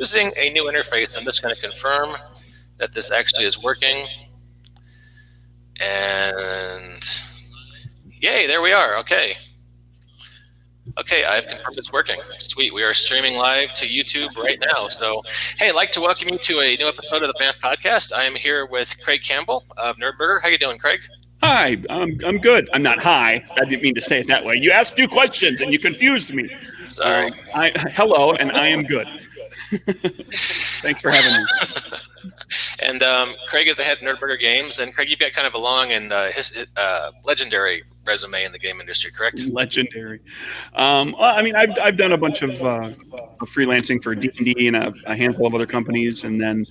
using a new interface. I'm just going to confirm that this actually is working. And yay, there we are. Okay. Okay, I've confirmed it's working. Sweet. We are streaming live to YouTube right now. So, hey, I'd like to welcome you to a new episode of the BAMF podcast. I am here with Craig Campbell of Nerdburger. How you doing, Craig? Hi, I'm good. I'm not high. I didn't mean to say it that way. You asked 2 questions and you confused me. Sorry. Hello, and I am good. Thanks for having me. And Craig is the head of Nerdburger Games. And Craig, you've got kind of a long and legendary resume in the game industry, correct? Legendary. Well, I mean, I've done a bunch of freelancing for D&D and a handful of other companies, and then,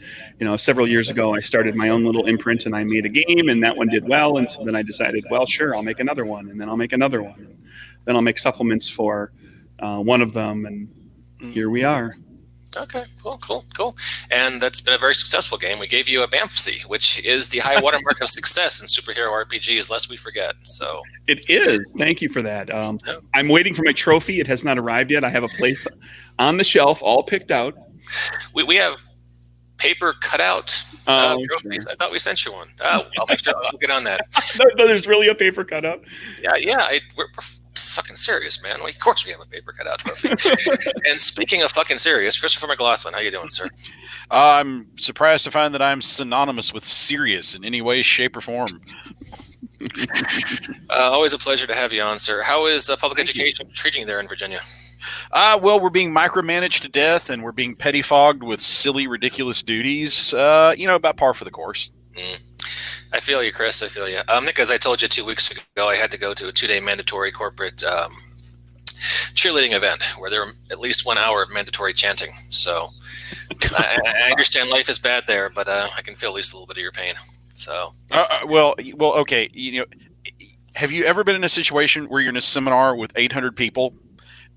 several years ago, I started my own little imprint, and I made a game, and that one did well, and so then I decided, well, sure, I'll make another one, and then I'll make another one, and then I'll make supplements for one of them, and here we are. Okay, cool. And that's been a very successful game. We gave you a BAMF, which is the high watermark of success in superhero RPGs, lest we forget. So it is. Thank you for that. I'm waiting for my trophy. It has not arrived yet. I have a place on the shelf, all picked out. We have paper cutout trophies. Sure. I thought we sent you one. I'll make sure I'll get on that. No, there's really a paper cutout. Yeah. We're fucking serious, man. Of course we have a paper cutout trophy. And speaking of fucking serious, Christopher McLaughlin, how you doing, sir? I'm surprised to find that I'm synonymous with serious in any way, shape, or form. Always a pleasure to have you on, sir. How is public education treating you there in Virginia? Well, we're being micromanaged to death, and we're being pettifogged with silly, ridiculous duties. About par for the course. I feel you, Chris. I feel you. Nick, as I told you 2 weeks ago, I had to go to a 2-day mandatory corporate cheerleading event where there were at least 1 hour of mandatory chanting. So I understand life is bad there, but I can feel at least a little bit of your pain. So well, okay. Have you ever been in a situation where you're in a seminar with 800 people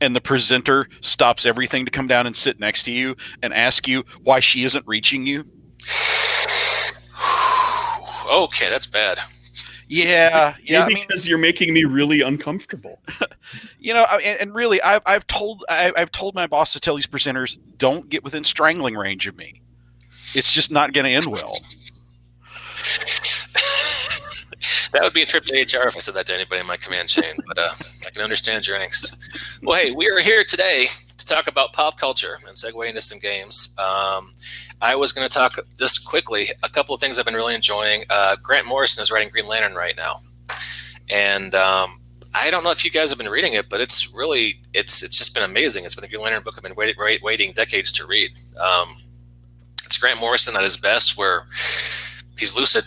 and the presenter stops everything to come down and sit next to you and ask you why she isn't reaching you? Okay, that's bad. Yeah. Because you're making me really uncomfortable. And really, I've told my boss to tell these presenters, don't get within strangling range of me. It's just not going to end well. That would be a trip to HR if I said that to anybody in my command chain, but I can understand your angst. Well, hey, we are here today to talk about pop culture and segue into some games. I was going to talk just quickly a couple of things I've been really enjoying. Grant Morrison is writing Green Lantern right now, and I don't know if you guys have been reading it, but it's just been amazing. It's been a Green Lantern book I've been waiting decades to read. It's Grant Morrison at his best, where he's lucid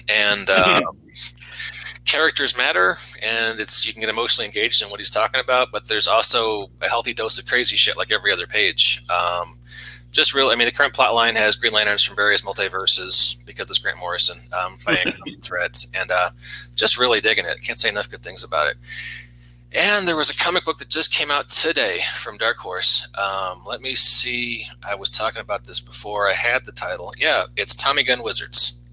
and characters matter, and you can get emotionally engaged in what he's talking about, but there's also a healthy dose of crazy shit like every other page. The current plot line has Green Lanterns from various multiverses because it's Grant Morrison fighting threads, and just really digging it. Can't say enough good things about it. And there was a comic book that just came out today from Dark Horse. Let me see. I was talking about this before I had the title. Yeah, it's Tommy Gun Wizards.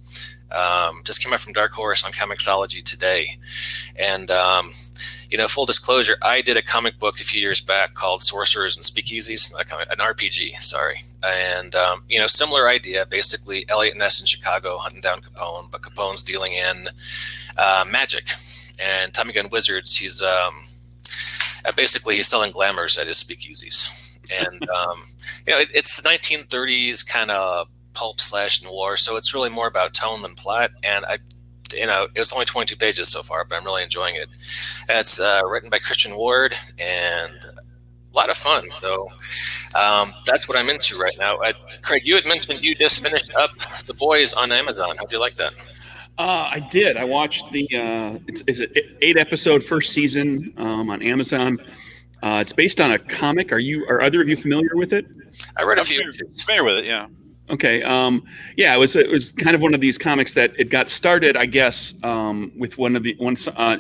Just came out from Dark Horse on Comixology today. And, full disclosure, I did a comic book a few years back called Sorcerers and Speakeasies, an RPG, sorry. And, similar idea, basically Elliot Ness in Chicago hunting down Capone, but Capone's dealing in magic. And Tommy Gun Wizards, he's selling glamours at his speakeasies. And, it's 1930s kind of pulp / noir, so it's really more about tone than plot. And it was only 22 pages so far, but I'm really enjoying it. It's written by Christian Ward and a lot of fun. So that's what I'm into right now. Craig, you had mentioned you just finished up The Boys on Amazon. How'd you like that? I did. I watched the it's an 8-episode first season on Amazon. It's based on a comic. Are either of you familiar with it? I read a few. Familiar with it, yeah. Okay. It was kind of one of these comics that it got started, I guess, with an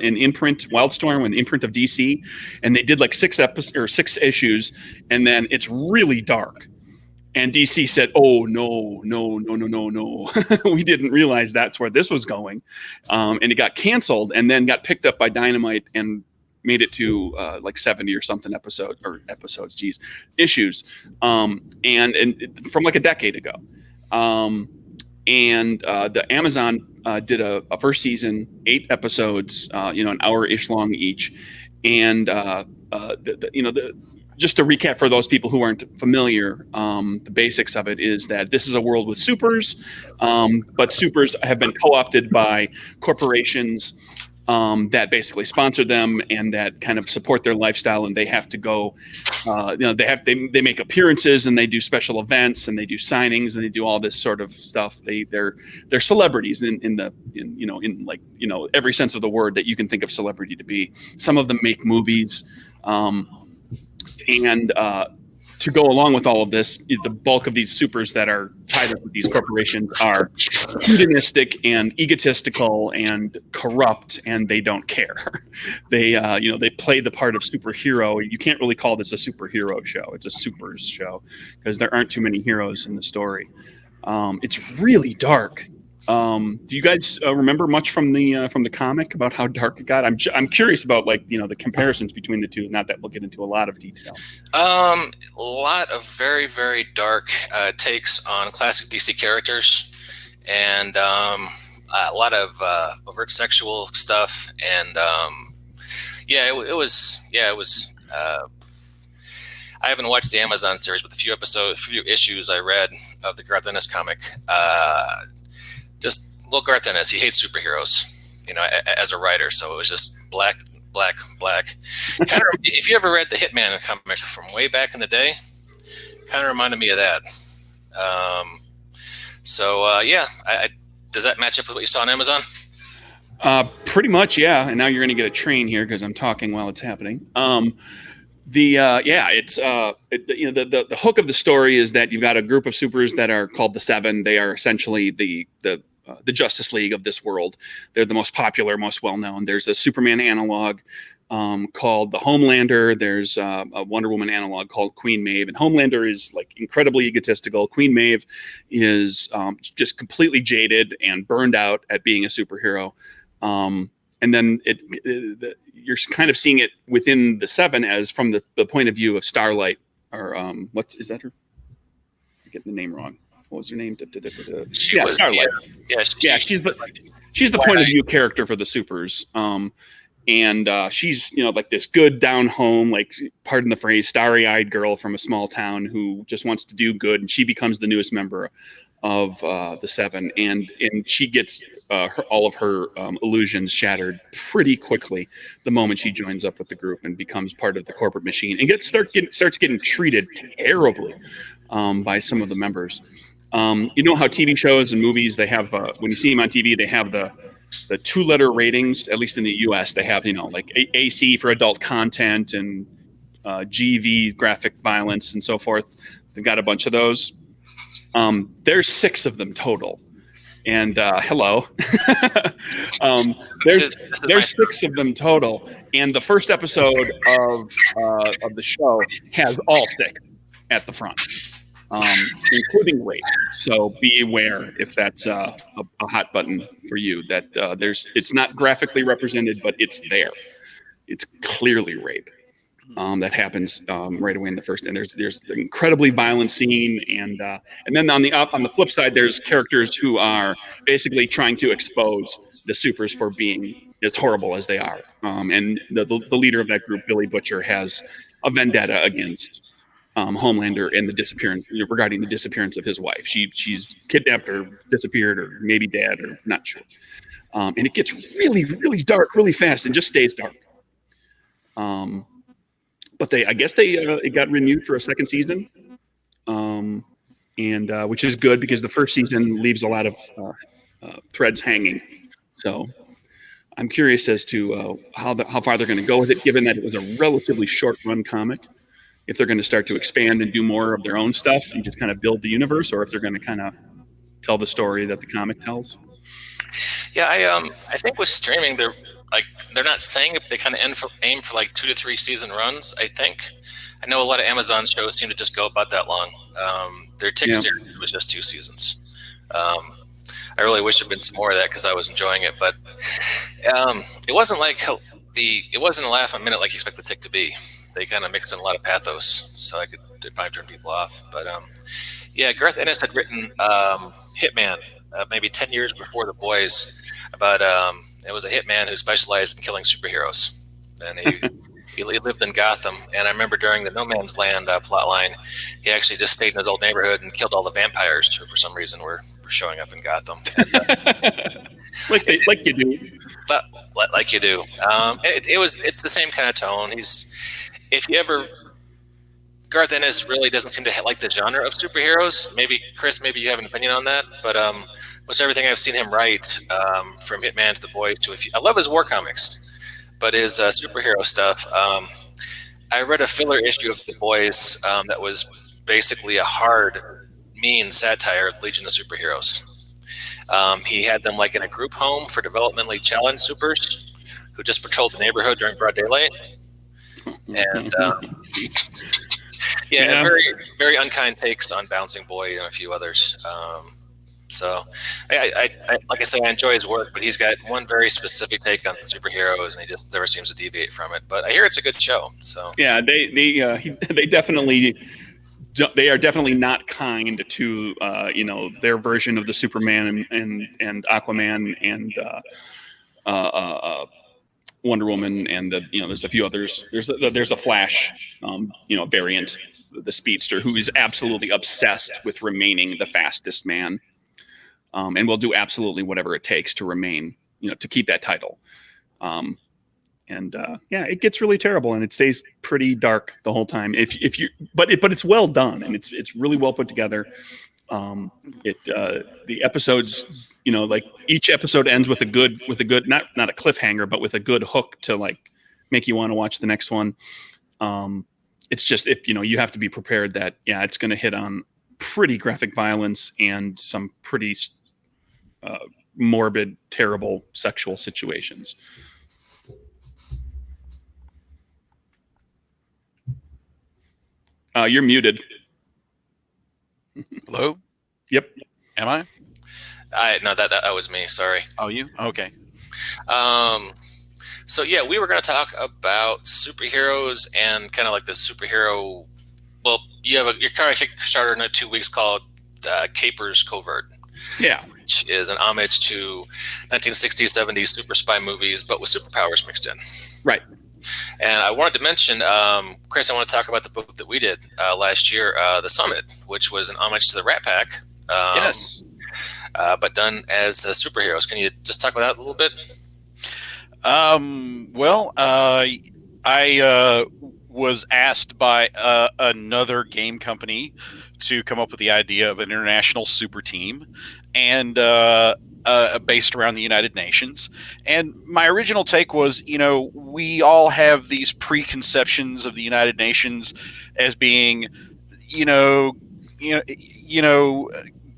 imprint, Wildstorm, an imprint of DC, and they did like 6 issues, and then it's really dark. And DC said, "Oh no, we didn't realize that's where this was going," and it got canceled, and then got picked up by Dynamite and made it to like 70 or something issues, and from like a decade ago. The Amazon did a first season, 8 episodes, an hour-ish long each. And just to recap for those people who aren't familiar, the basics of it is that this is a world with supers, but supers have been co-opted by corporations that basically sponsor them and that kind of support their lifestyle, and they have to go. They make appearances and they do special events and they do signings and they do all this sort of stuff. They're celebrities in every sense of the word that you can think of celebrity to be. Some of them make movies, and to go along with all of this, the bulk of these supers that are tied up with these corporations are hedonistic and egotistical and corrupt, and they don't care. They play the part of superhero. You can't really call this a superhero show. It's a supers show because there aren't too many heroes in the story. It's really dark. Do you guys remember much from the comic about how dark it got? I'm curious about the comparisons between the two. Not that we'll get into a lot of detail. A lot of very, very dark takes on classic DC characters, and a lot of overt sexual stuff. And it was. I haven't watched the Amazon series, but the few issues I read of the Garth Ennis comic. Garth Ennis, he hates superheroes, as a writer. So it was just black. Kind of, if you ever read the Hitman comic from way back in the day, kind of reminded me of that. Does that match up with what you saw on Amazon? Pretty much, yeah. And now you're going to get a train here because I'm talking while it's happening. The hook of the story is that you've got a group of supers that are called the Seven. They are essentially the Justice League of this world. They're the most popular, most well-known. There's a Superman analog called the Homelander. There's a Wonder Woman analog called Queen Maeve. And Homelander is incredibly egotistical. Queen Maeve is just completely jaded and burned out at being a superhero. And then you're kind of seeing it within the Seven as from the point of view of Starlight, or is that her? I'm getting the name wrong. What was her name? Starlight. She's the point of view character for the supers. And she's this good down home, pardon the phrase, starry-eyed girl from a small town who just wants to do good, and she becomes the newest member of the Seven, and she gets all of her illusions shattered pretty quickly the moment she joins up with the group and becomes part of the corporate machine, and starts getting treated terribly by some of the members. You know how TV shows and movies, they have when you see them on TV, they have the 2-letter ratings. At least in the US, they have AC for adult content and GV, graphic violence, and so forth. They've got a bunch of those. There's 6 of them total, and hello. There's 6 of them total, and the first episode of the show has all 6 at the front, including rape. So be aware if that's a hot button for you. That it's not graphically represented, but it's there. It's clearly rape. That happens right away in the first, and there's the incredibly violent scene, and then on the flip side, there's characters who are basically trying to expose the supers for being as horrible as they are, and the leader of that group, Billy Butcher, has a vendetta against Homelander and regarding the disappearance of his wife. She's kidnapped or disappeared or maybe dead or not sure, and it gets really, really dark really fast and just stays dark. But it got renewed for a second season, and which is good because the first season leaves a lot of threads hanging. So I'm curious as to how far they're going to go with it, given that it was a relatively short run comic. If they're going to start to expand and do more of their own stuff and just kind of build the universe, or if they're going to kind of tell the story that the comic tells. Yeah, I think with streaming, they're not saying if they kind of aim for 2 to 3 season runs. I know a lot of Amazon shows seem to just go about that long. Their Tick series was just 2 seasons. I really wish there'd been some more of that because I was enjoying it, but it wasn't like it wasn't a laugh a minute like you expect the Tick to be. They kind of mix in a lot of pathos, so it probably turn people off. But yeah, Garth Ennis had written Hitman maybe 10 years before The Boys. About it was a hitman who specialized in killing superheroes, and he lived in Gotham. And I remember during the No Man's Land plot line, he actually just stayed in his old neighborhood and killed all the vampires who, for some reason, were showing up in Gotham. And, like you do. Like you do. It's the same kind of tone. Garth Ennis really doesn't seem to like the genre of superheroes. Maybe Chris, maybe you have an opinion on that, but most everything I've seen him write, from Hitman to The Boys to I love his war comics, but his superhero stuff. I read a filler issue of The Boys that was basically a hard, mean satire of Legion of Superheroes. He had them like in a group home for developmentally challenged supers who just patrolled the neighborhood during broad daylight. And yeah, very, very unkind takes on Bouncing Boy and a few others. So, I like I say, I enjoy his work, but he's got one very specific take on superheroes, and he just never seems to deviate from it. But I hear it's a good show. So yeah, they definitely. They are definitely not kind to their version of the Superman and Aquaman and Wonder Woman, and there's a few others. There's a Flash variant, the Speedster, who is absolutely obsessed with remaining the fastest man, and will do absolutely whatever it takes to remain, to keep that title. It gets really terrible, and it stays pretty dark the whole time. But it's well done, and it's really well put together. The episodes, like each episode ends with a good not a cliffhanger, but with a good hook to like make you want to watch the next one. It's just you have to be prepared that it's going to hit on pretty graphic violence and some pretty morbid, terrible sexual situations. You're muted. Hello? Yep. Am I? No, that was me. Sorry. Oh, you? Okay. So yeah, we were going to talk about superheroes and kind of like the superhero. Well, your kind of Kickstarter in 2 weeks called Capers Covert. Yeah. Which is an homage to 1960s, 70s super spy movies, but with superpowers mixed in. Right. And I wanted to mention, Chris, I want to talk about the book that we did last year, The Summit, which was an homage to the Rat Pack. Yes. But done as superheroes. Can you just talk about that a little bit? I was asked by another game company to come up with the idea of an international super team, and based around the United Nations. And my original take was, we all have these preconceptions of the United Nations as being,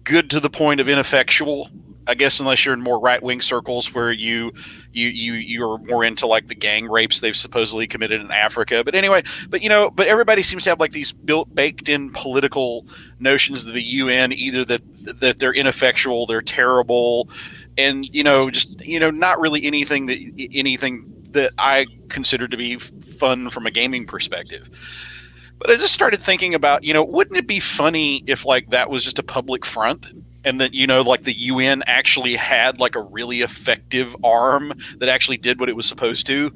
good to the point of ineffectual. I guess unless you're in more right-wing circles where you're more into like the gang rapes they've supposedly committed in Africa. But anyway, but everybody seems to have like these baked-in political notions of the UN, either that they're ineffectual, they're terrible, and not really anything that I consider to be fun from a gaming perspective. But I just started thinking about, wouldn't it be funny if like that was just a public front? And that, like the UN actually had like a really effective arm that actually did what it was supposed to.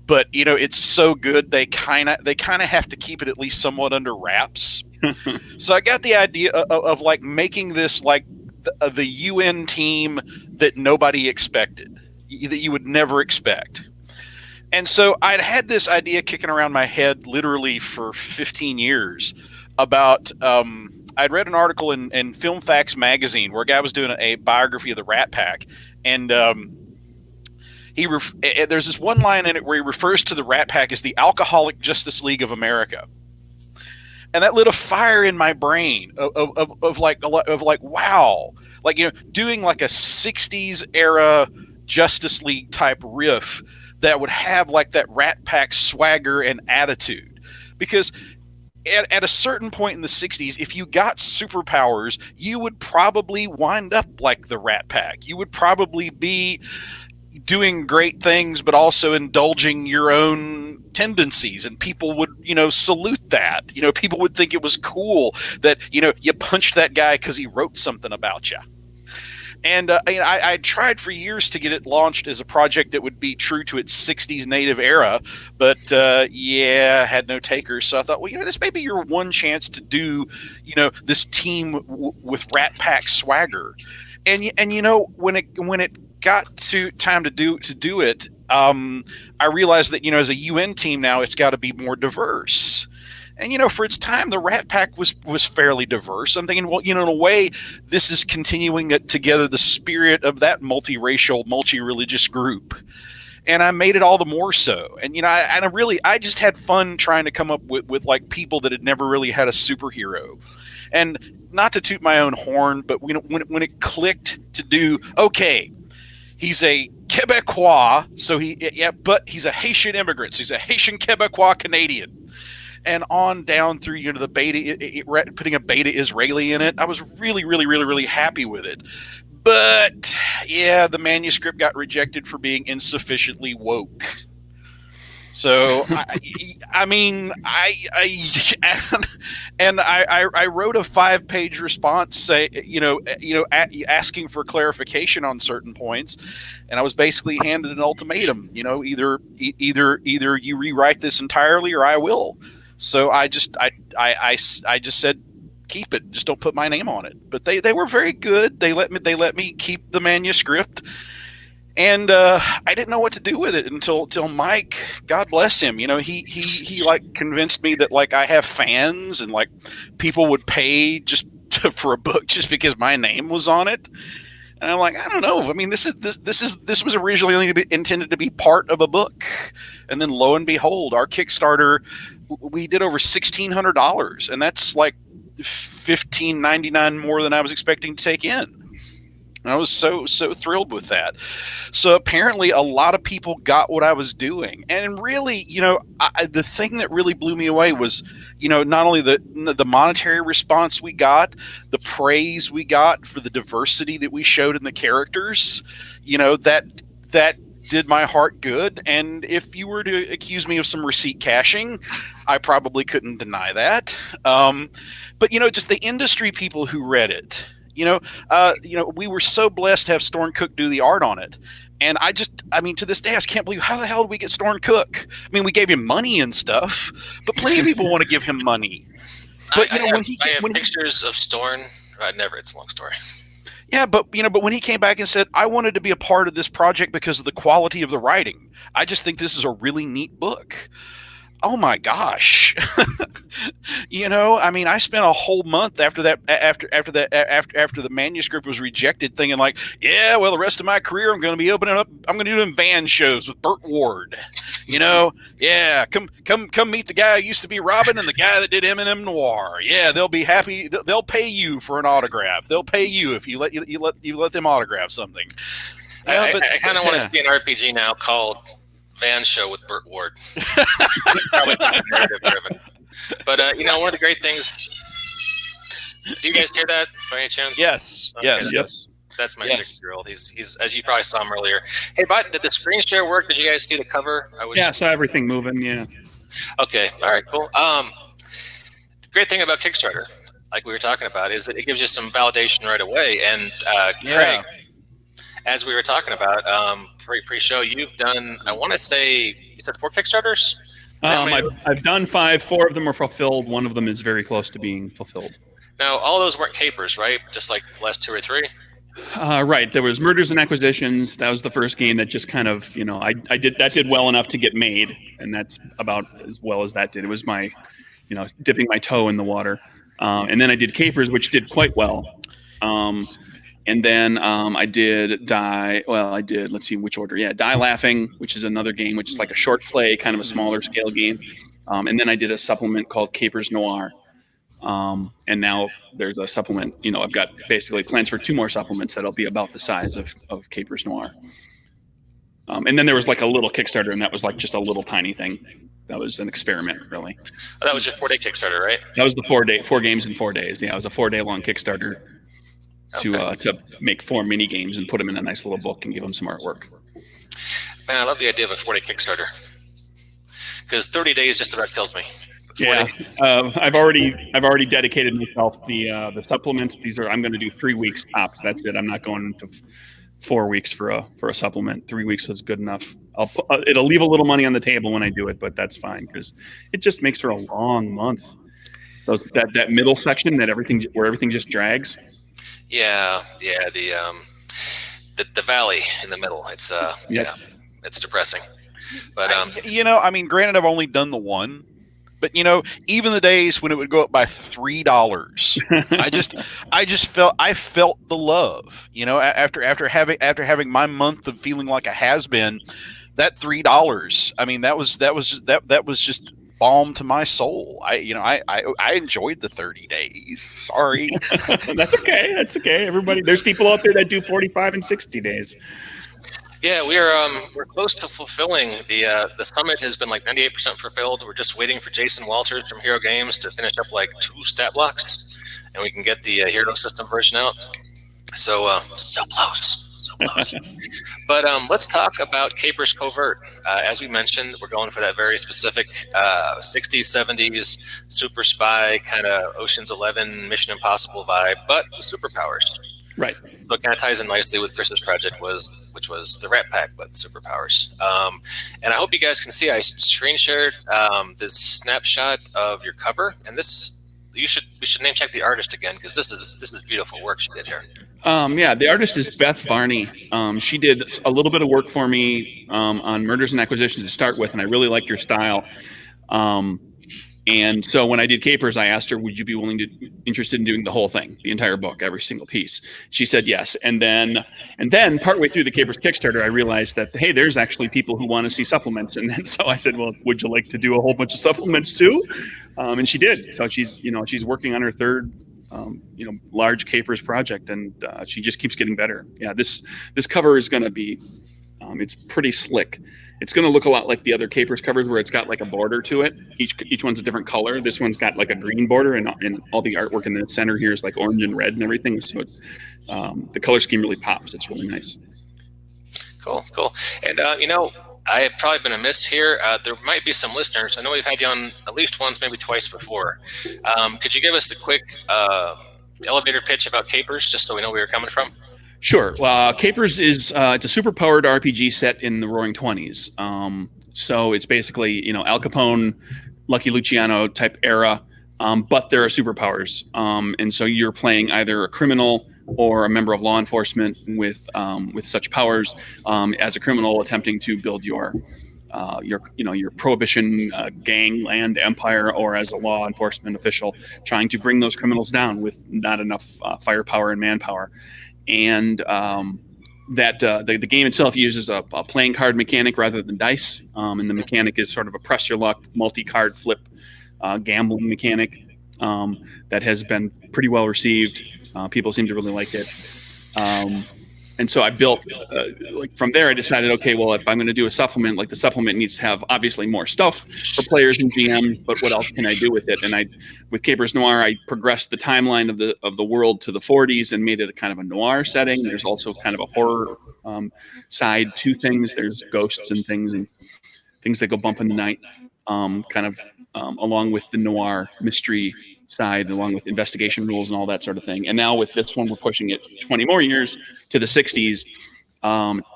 But, it's so good, they kind of have to keep it at least somewhat under wraps. So I got the idea of like making this like the UN team that nobody expected, that you would never expect. And so I'd had this idea kicking around my head literally for 15 years about I'd read an article in Film Facts magazine where a guy was doing a biography of the Rat Pack, and there's this one line in it where he refers to the Rat Pack as the Alcoholic Justice League of America, and that lit a fire in my brain of like wow, like doing like a 60s era Justice League type riff that would have like that Rat Pack swagger and attitude, because at a certain point in the 60s, if you got superpowers, you would probably wind up like the Rat Pack. You would probably be doing great things, but also indulging your own tendencies, and people would, salute that. People would think it was cool that, you punched that guy because he wrote something about you. And I tried for years to get it launched as a project that would be true to its 60s native era, but had no takers. So I thought, well, this may be your one chance to do, this team with Rat Pack swagger. And when it got to time to do it, I realized that as a UN team now, it's got to be more diverse. And for its time, the Rat Pack was fairly diverse. I'm thinking, well, in a way, this is continuing together the spirit of that multiracial, multi-religious group. And I made it all the more so. And I just had fun trying to come up with like people that had never really had a superhero. And not to toot my own horn, but when it clicked to do, okay, he's a Quebecois, but he's a Haitian immigrant, so he's a Haitian Quebecois Canadian. And on down through the beta, putting a beta Israeli in it, I was really, really, really, really happy with it. But the manuscript got rejected for being insufficiently woke. So I wrote a 5-page response, asking for clarification on certain points, and I was basically handed an ultimatum. Either you rewrite this entirely, or I will. So I just said, keep it. Just don't put my name on it. But they were very good. They let me keep the manuscript. And I didn't know what to do with it until Mike, God bless him, he like convinced me that like I have fans and like people would pay just for a book just because my name was on it. And I'm like, I don't know. I mean, this was originally intended to be part of a book, and then lo and behold, our Kickstarter, we did over $1,600, and that's like $15.99 more than I was expecting to take in. I was so thrilled with that. So apparently a lot of people got what I was doing. And really, the thing that really blew me away was, not only the monetary response we got, the praise we got for the diversity that we showed in the characters, that did my heart good. And if you were to accuse me of some receipt cashing, I probably couldn't deny that. But, just the industry people who read it, we were so blessed to have Storm Cook do the art on it. And to this day, I can't believe, how the hell did we get Storm Cook? I mean, we gave him money and stuff, but plenty of people want to give him money. But, I have pictures of Storm. It's a long story. Yeah, but when he came back and said, I wanted to be a part of this project because of the quality of the writing. I just think this is a really neat book. Oh my gosh. I spent a whole month after the manuscript was rejected thinking like, the rest of my career I'm going to be doing van shows with Burt Ward. Come meet the guy who used to be Robin and the guy that did M&M Noir. Yeah, they'll be happy. They'll pay you for an autograph. They'll pay you if you let them autograph something. I kind of want to see an RPG now called Van Show with Burt Ward. Probably narrative driven. But one of the great things. Do you guys hear that by any chance? Yes. Okay, Yes. That's my 6-year-old. He's as you probably saw him earlier. Hey, but did the screen share work? Did you guys see the cover? I saw everything moving. Yeah. Okay. All right. Cool. The great thing about Kickstarter, like we were talking about, is that it gives you some validation right away. And Craig, as we were talking about pre-show, you've done, I want to say, you said 4 Kickstarters? I've done 5. 4 of them are fulfilled. One of them is very close to being fulfilled. Now, all those weren't capers, right? Just like the last 2 or 3? Right. There was Murders and Acquisitions. That was the first game that just kind of, that did well enough to get made, and that's about as well as that did. It was my, dipping my toe in the water. And then I did Capers, which did quite well. And then I did let's see which order. Yeah, Die Laughing, which is another game, which is like a short play, kind of a smaller scale game. And then I did a supplement called Capers Noir. And now there's a supplement, I've got basically plans for 2 more supplements that'll be about the size of Capers Noir. And then there was like a little Kickstarter, and that was like just a little tiny thing. That was an experiment, really. Oh, that was your 4-day Kickstarter, right? That was the 4 games in 4 days. Yeah, it was a 4-day long Kickstarter to make 4 mini games and put them in a nice little book and give them some artwork. Man, I love the idea of a 4-day Kickstarter because 30 days just about kills me. Yeah, I've already dedicated myself the supplements. I'm going to do 3 weeks tops. That's it. I'm not going to 4 weeks for a supplement. 3 weeks is good enough. It'll leave a little money on the table when I do it, but that's fine because it just makes for a long month. That middle section where everything just drags. Yeah, the valley in the middle. It's it's depressing. But granted, I've only done the one. But even the days when it would go up by $3, I felt the love. After having my month of feeling like a has been, that $3. I mean, that was just balm to my soul. I enjoyed the 30 days. Sorry, that's okay. That's okay. Everybody, there's people out there that do 45 and 60 days. Yeah, we're close to fulfilling the summit has been like 98% fulfilled. We're just waiting for Jason Walters from Hero Games to finish up like 2 stat blocks, and we can get the hero system version out. So close. But let's talk about Capers Covert. As we mentioned, we're going for that very specific 60s, 70s super spy kind of Ocean's 11, Mission Impossible vibe, but with superpowers. Right. So it kind of ties in nicely with Chris's project, which was the Rat Pack, but superpowers. And I hope you guys can see. I screen shared this snapshot of your cover, and we should name check the artist again because this is beautiful work she did here. The artist is Beth Varney. She did a little bit of work for me on Murders and Acquisitions to start with, and I really liked her style. And so when I did Capers, I asked her, would you be interested in doing the whole thing, the entire book, every single piece? She said yes. And then partway through the Capers Kickstarter, I realized that, hey, there's actually people who want to see supplements. And then so I said, well, would you like to do a whole bunch of supplements too? And she did. So she's working on her third large Capers project, and she just keeps getting better. Yeah, this cover is going to be, it's pretty slick. It's going to look a lot like the other Capers covers where it's got like a border to it. Each one's a different color. This one's got like a green border, and all the artwork in the center here is like orange and red and everything. So the color scheme really pops. It's really nice. Cool. And I have probably been amiss here. There might be some listeners. I know we've had you on at least once, maybe twice before. Could you give us the quick elevator pitch about Capers, just so we know where you're coming from? Sure. Capers is it's a super powered RPG set in the Roaring '20s. So it's basically Al Capone, Lucky Luciano type era, but there are superpowers. And so you're playing either a criminal or a member of law enforcement with such powers, as a criminal attempting to build your prohibition gangland empire, or as a law enforcement official trying to bring those criminals down with not enough firepower and manpower. And the game itself uses a playing card mechanic rather than dice, and the mechanic is sort of a press your luck multi-card flip gambling mechanic that has been pretty well received. People seem to really like it. And so I built, from there I decided, okay, well, if I'm going to do a supplement, the supplement needs to have obviously more stuff for players and GMs, but what else can I do with it? And with Capers Noir, I progressed the timeline of the world to the 40s and made it a kind of a noir setting. There's also kind of a horror side to things. There's ghosts and things that go bump in the night, along with the noir mystery side, along with investigation rules and all that sort of thing. And now with this one, we're pushing it 20 more years to the 60s,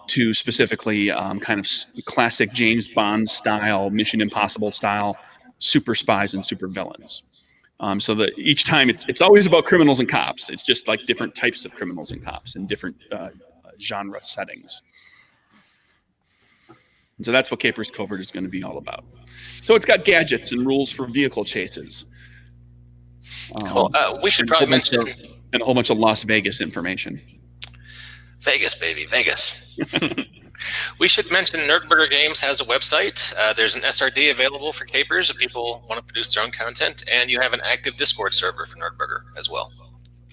to specifically kind of classic James Bond style, Mission Impossible style super spies and super villains. So that each time it's always about criminals and cops. It's just like different types of criminals and cops in different genre settings. And so that's what Capers Covert is going to be all about. So it's got gadgets and rules for vehicle chases. Cool. We should probably mention and a whole bunch of Las Vegas information. Vegas, baby, Vegas. We should mention Nerdburger Games has a website. There's an SRD available for Capers if people want to produce their own content, and you have an active Discord server for Nerdburger as well.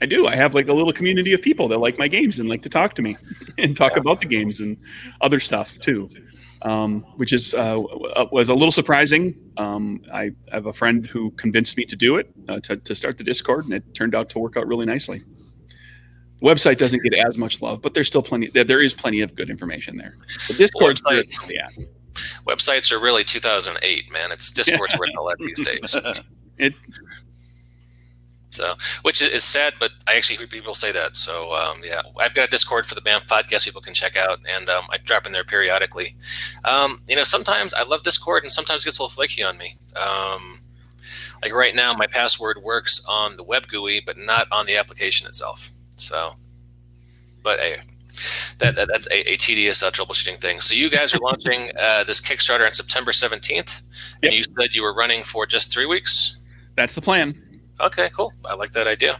I do. I have a little community of people that like my games and like to talk to me and talk about the games and other stuff too. Which was a little surprising. I have a friend who convinced me to do it, to start the Discord, and it turned out to work out really nicely. Website doesn't get as much love, but there's still plenty. There is plenty of good information there. The Well, Discord's where it's at. Websites are really 2008, man. It's Discord's where it's all at these days. So, which is sad, but I actually hear people say that. So, yeah, I've got a Discord for the BAMF podcast people can check out, and I drop in there periodically. Sometimes I love Discord, and sometimes it gets a little flaky on me. Like right now, my password works on the web GUI, but not on the application itself. So, but hey, that's a tedious troubleshooting thing. So you guys are launching this Kickstarter on September 17th, and you said you were running for just 3 weeks? That's the plan. Okay, cool. I like that idea.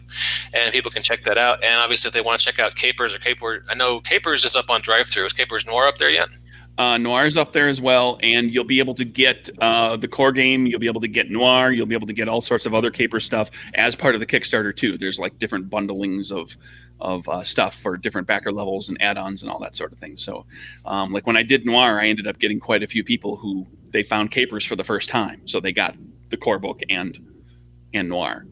And people can check that out. And obviously, if they want to check out Capers or Caper, I know Capers is up on drive-thru. Is Capers Noir up there yet? Noir's up there as well, and you'll be able to get the core game. You'll be able to get Noir. You'll be able to get all sorts of other Caper stuff as part of the Kickstarter too. There's like different bundlings of stuff for different backer levels and add-ons and all that sort of thing. So, like when I did Noir, I ended up getting quite a few people who they found Capers for the first time, so they got the core book and Noir.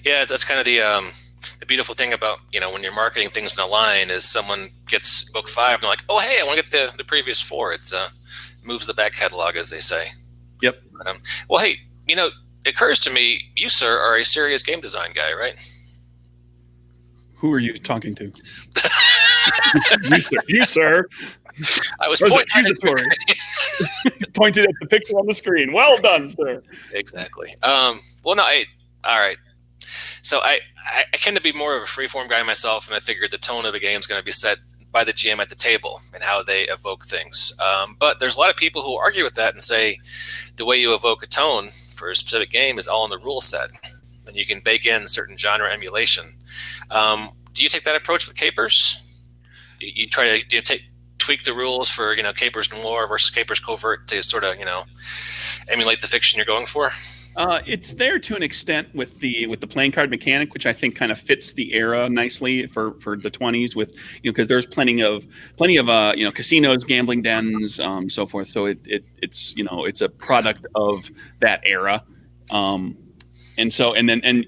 Yeah, that's kind of the beautiful thing about, when you're marketing things in a line is someone gets book 5 and they're like, oh, hey, I want to get the previous 4. It moves the back catalog, as they say. Yep. But, well, hey, it occurs to me, you, sir, are a serious game design guy, right? Who are you talking to? You, sir. I was pointing pointed at the picture on the screen. Well done, sir. Exactly. Well, no, all right. So I tend to be more of a freeform guy myself, and I figured the tone of a game is going to be set by the GM at the table and how they evoke things. But there's a lot of people who argue with that and say the way you evoke a tone for a specific game is all in the rule set, and you can bake in certain genre emulation. Do you take that approach with Capers? You try to tweak the rules for Capers Noir versus Capers Covert to sort of emulate the fiction you're going for? It's there to an extent with the playing card mechanic, which I think kind of fits the era nicely for the 20s, with because there's plenty of casinos, gambling dens, so forth. So it's a product of that era. And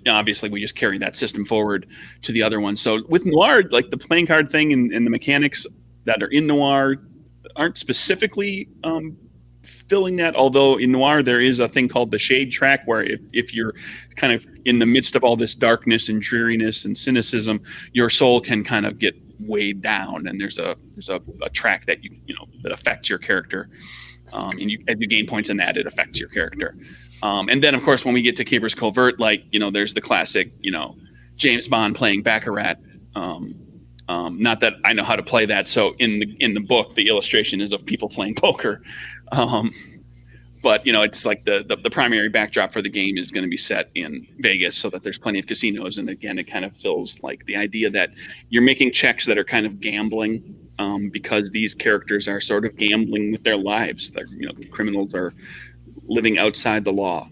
obviously we just carry that system forward to the other ones. So with Noir, like the playing card thing and the mechanics that are in Noir aren't specifically filling that, although in Noir there is a thing called the shade track, where if you're kind of in the midst of all this darkness and dreariness and cynicism, your soul can kind of get weighed down, and there's a track that that affects your character, and as you gain points in that, it affects your character. And then of course when we get to Capers Covert, there's the classic James Bond playing Baccarat. Not that I know how to play that, so in the book the illustration is of people playing poker. But it's like the primary backdrop for the game is going to be set in Vegas, so that there's plenty of casinos, and again it kind of fills like the idea that you're making checks that are kind of gambling, because these characters are sort of gambling with their lives. They're, criminals are living outside the law,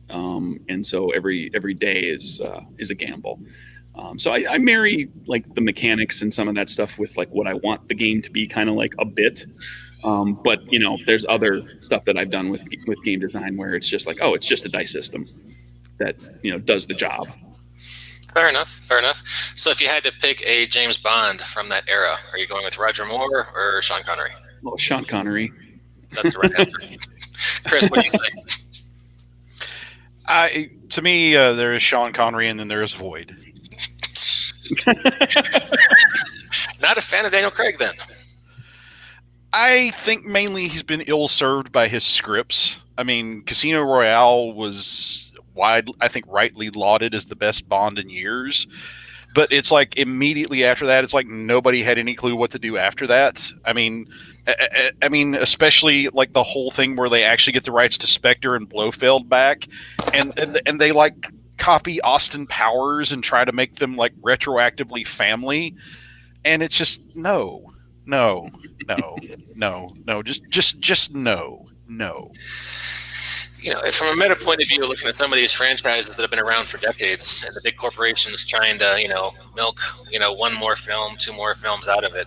and so every day is a gamble. So I marry like the mechanics and some of that stuff with like what I want the game to be kind of like a bit. But there's other stuff that I've done with game design where it's just like, oh, it's just a dice system that does the job. Fair enough. So if you had to pick a James Bond from that era, are you going with Roger Moore or Sean Connery? Well, Sean Connery. That's the right answer. Chris, what do you say? To me, there is Sean Connery, and then there is Void. Not a fan of Daniel Craig, then. I think mainly he's been ill-served by his scripts. I mean, Casino Royale was I think rightly lauded as the best Bond in years. But it's like immediately after that, it's like nobody had any clue what to do after that. I mean, especially like the whole thing where they actually get the rights to Spectre and Blofeld back, and they like copy Austin Powers and try to make them like retroactively family, and it's just no, just no. From a meta point of view, looking at some of these franchises that have been around for decades, and the big corporations trying to, milk, one more film, 2 more films out of it.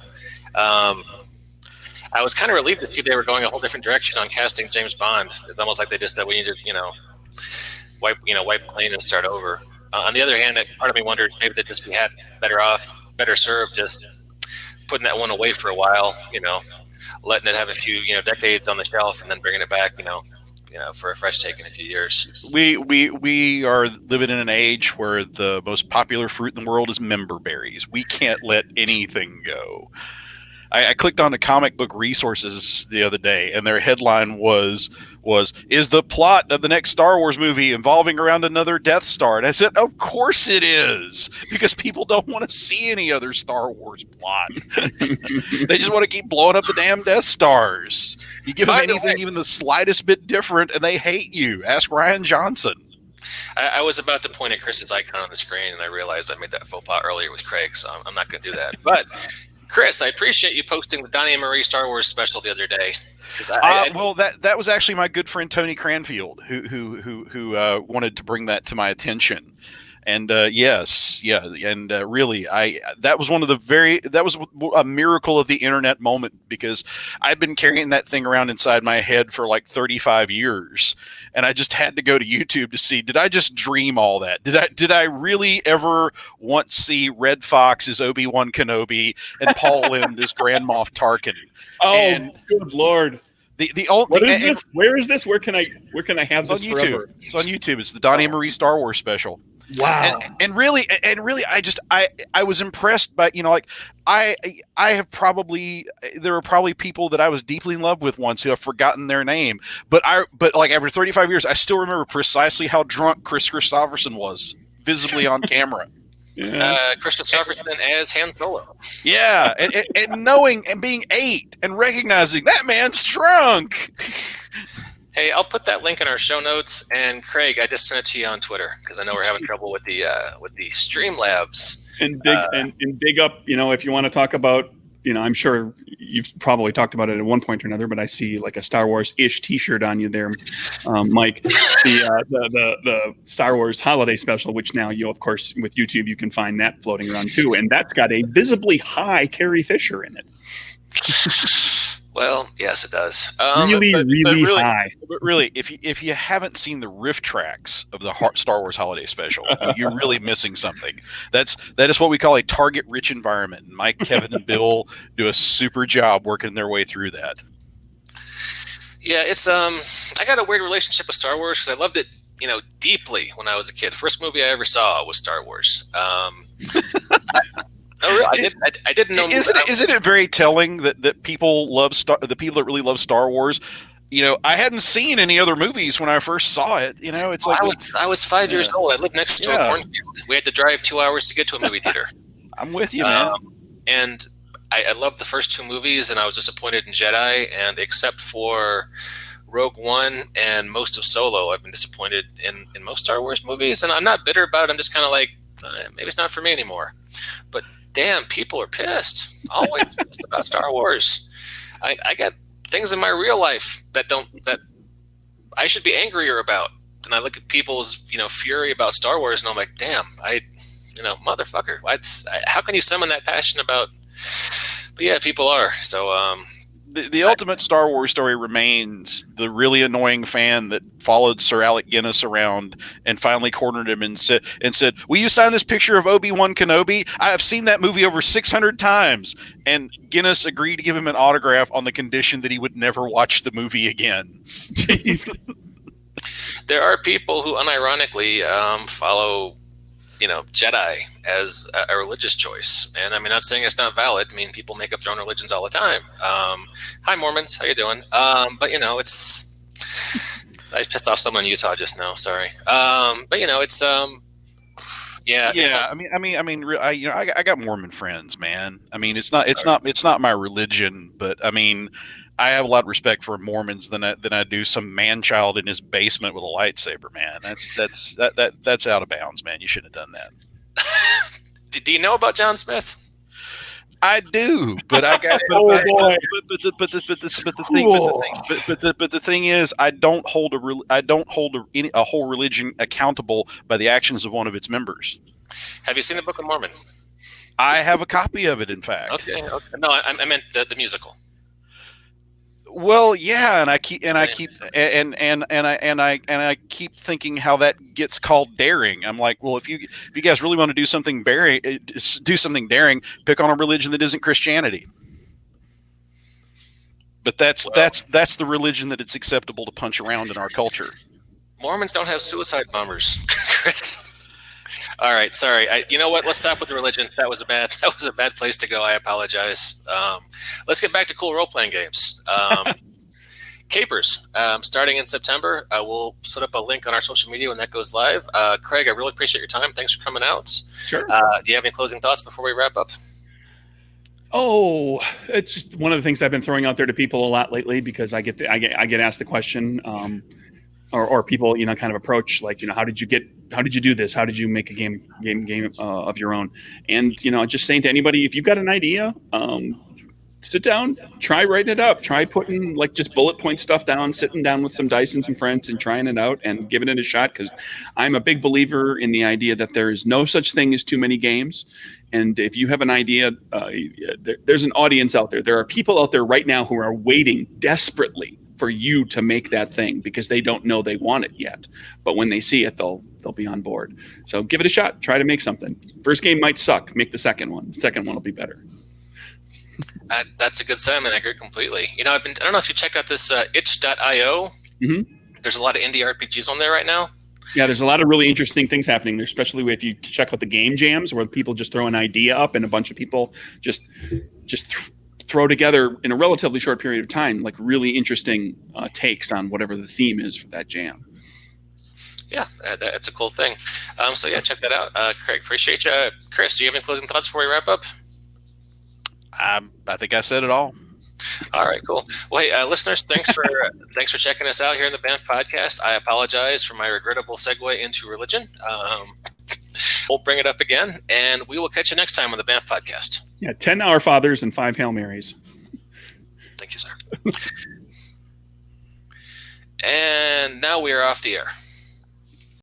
I was kind of relieved to see they were going a whole different direction on casting James Bond. It's almost like they just said we need to, wipe clean and start over. On the other hand, part of me wonders maybe they'd just be better off better served just putting that one away for a while, letting it have a few, decades on the shelf, and then bringing it back, for a fresh take in a few years. We are living in an age where the most popular fruit in the world is member berries. We can't let anything go. I clicked on the comic book resources the other day, and their headline was is the plot of the next Star Wars movie involving around another Death Star? And I said, of course it is, because people don't want to see any other Star Wars plot. They just want to keep blowing up the damn Death Stars. You give them anything even the slightest bit different, and they hate you. Ask Ryan Johnson. I was about to point at Chris's icon on the screen, and I realized I made that faux pas earlier with Craig, so I'm not going to do that. But Chris, I appreciate you posting the Donny and Marie Star Wars special the other day. Well, that was actually my good friend Tony Cranfield who wanted to bring that to my attention. And really, that was a miracle of the internet moment, because I'd been carrying that thing around inside my head for like 35 years, and I just had to go to YouTube to see, did I just dream all that? Did I really ever once see Red Fox as Obi-Wan Kenobi and Paul Lynde as Grand Moff Tarkin? Oh, and good Lord. This? Where is this? Where can I have this on forever? YouTube. It's on YouTube. It's the Donny and Marie Star Wars special. Wow. And really, I was impressed by, I have probably, there are probably people that I was deeply in love with once who have forgotten their name, but like after 35 years, I still remember precisely how drunk Chris Christopherson was, visibly on camera. Yeah. Chris Christopherson as Han Solo. Yeah, and knowing and being 8 and recognizing that man's drunk. Hey, I'll put that link in our show notes. And Craig, I just sent it to you on Twitter because I know we're having trouble with the Streamlabs. And dig up, if you want to talk about, I'm sure you've probably talked about it at one point or another, but I see like a Star Wars-ish T-shirt on you there, Mike. The Star Wars holiday special, which now of course, with YouTube, you can find that floating around too, and that's got a visibly high Carrie Fisher in it. Well, yes, it does. Really high. But really, if you haven't seen the riff tracks of the Star Wars Holiday Special, you're really missing something. That is what we call a target-rich environment. And Mike, Kevin, and Bill do a super job working their way through that. Yeah, it's I got a weird relationship with Star Wars because I loved it, deeply when I was a kid. The first movie I ever saw was Star Wars. No, really, I didn't know. Isn't it very telling that people love the people that really love Star Wars? I hadn't seen any other movies when I first saw it. It's like I was 5 years old. I lived next to a cornfield. We had to drive 2 hours to get to a movie theater. I'm with you, man. And I loved the first 2 movies, and I was disappointed in Jedi. And except for Rogue One and most of Solo, I've been disappointed in most Star Wars movies. And I'm not bitter about it. I'm just kind of like, maybe it's not for me anymore. But damn, people are pissed. Always pissed about Star Wars. I got things in my real life that I should be angrier about. And I look at people's, fury about Star Wars, and I'm like, damn, motherfucker. How can you summon that passion about? But yeah, people are. So, the ultimate Star Wars story remains the really annoying fan that followed Sir Alec Guinness around and finally cornered him and said, "Will you sign this picture of Obi-Wan Kenobi? I have seen that movie over 600 times." And Guinness agreed to give him an autograph on the condition that he would never watch the movie again. Jeez. There are people who unironically follow, Jedi as a religious choice. And I'm not saying it's not valid. People make up their own religions all the time. Hi, Mormons. How you doing? But, it's... I pissed off someone in Utah just now. Sorry. But, it's... Yeah. I got Mormon friends, man. It's not my religion, but I have a lot of respect for Mormons than I do some man-child in his basement with a lightsaber, man. That's out of bounds, man. You shouldn't have done that. Do you know about John Smith? I do, but I got. But the thing is, I don't hold a whole religion accountable by the actions of one of its members. Have you seen the Book of Mormon? I have a copy of it, in fact. Okay. No, I meant the musical. Well, yeah, and I keep thinking how that gets called daring. I'm like, well, if you guys really want to do something daring, pick on a religion that isn't Christianity. But that's the religion that it's acceptable to punch around in our culture. Mormons don't have suicide bombers, Chris. All right, sorry. You know what? Let's stop with the religion. That was a bad place to go. I apologize. Let's get back to cool role playing games. Capers, starting in September. We'll put up a link on our social media when that goes live. Craig, I really appreciate your time. Thanks for coming out. Sure. Do you have any closing thoughts before we wrap up? Oh, it's just one of the things I've been throwing out there to people a lot lately, because I get asked the question, or people, kind of approach, like, how did you do this? How did you make a game of your own? And, just saying to anybody, if you've got an idea, sit down, try writing it up, try putting just bullet point stuff down, sitting down with some dice and some friends and trying it out and giving it a shot. Because I'm a big believer in the idea that there is no such thing as too many games. And if you have an idea, there's an audience out there. There are people out there right now who are waiting desperately for you to make that thing, because they don't know they want it yet. But when they see it, they'll be on board. So give it a shot. Try to make something. First game might suck. Make the second one. The second one will be better. That's a good sentiment. I agree completely. I don't know if you checked out this itch.io. Mm-hmm. There's a lot of indie RPGs on there right now. Yeah, there's a lot of really interesting things happening there, especially if you check out the game jams, where people just throw an idea up and a bunch of people just throw together in a relatively short period of time, really interesting takes on whatever the theme is for that jam. Yeah, that's a cool thing. So yeah, check that out. Craig, appreciate you. Chris, do you have any closing thoughts before we wrap up? I think I said it all. All right, cool. Well, hey, listeners, thanks for checking us out here in the BAMF podcast. I apologize for my regrettable segue into religion. We'll bring it up again, and we will catch you next time on the BAMF podcast. Yeah, 10 Our Fathers and 5 Hail Marys. Thank you, sir. And now we are off the air.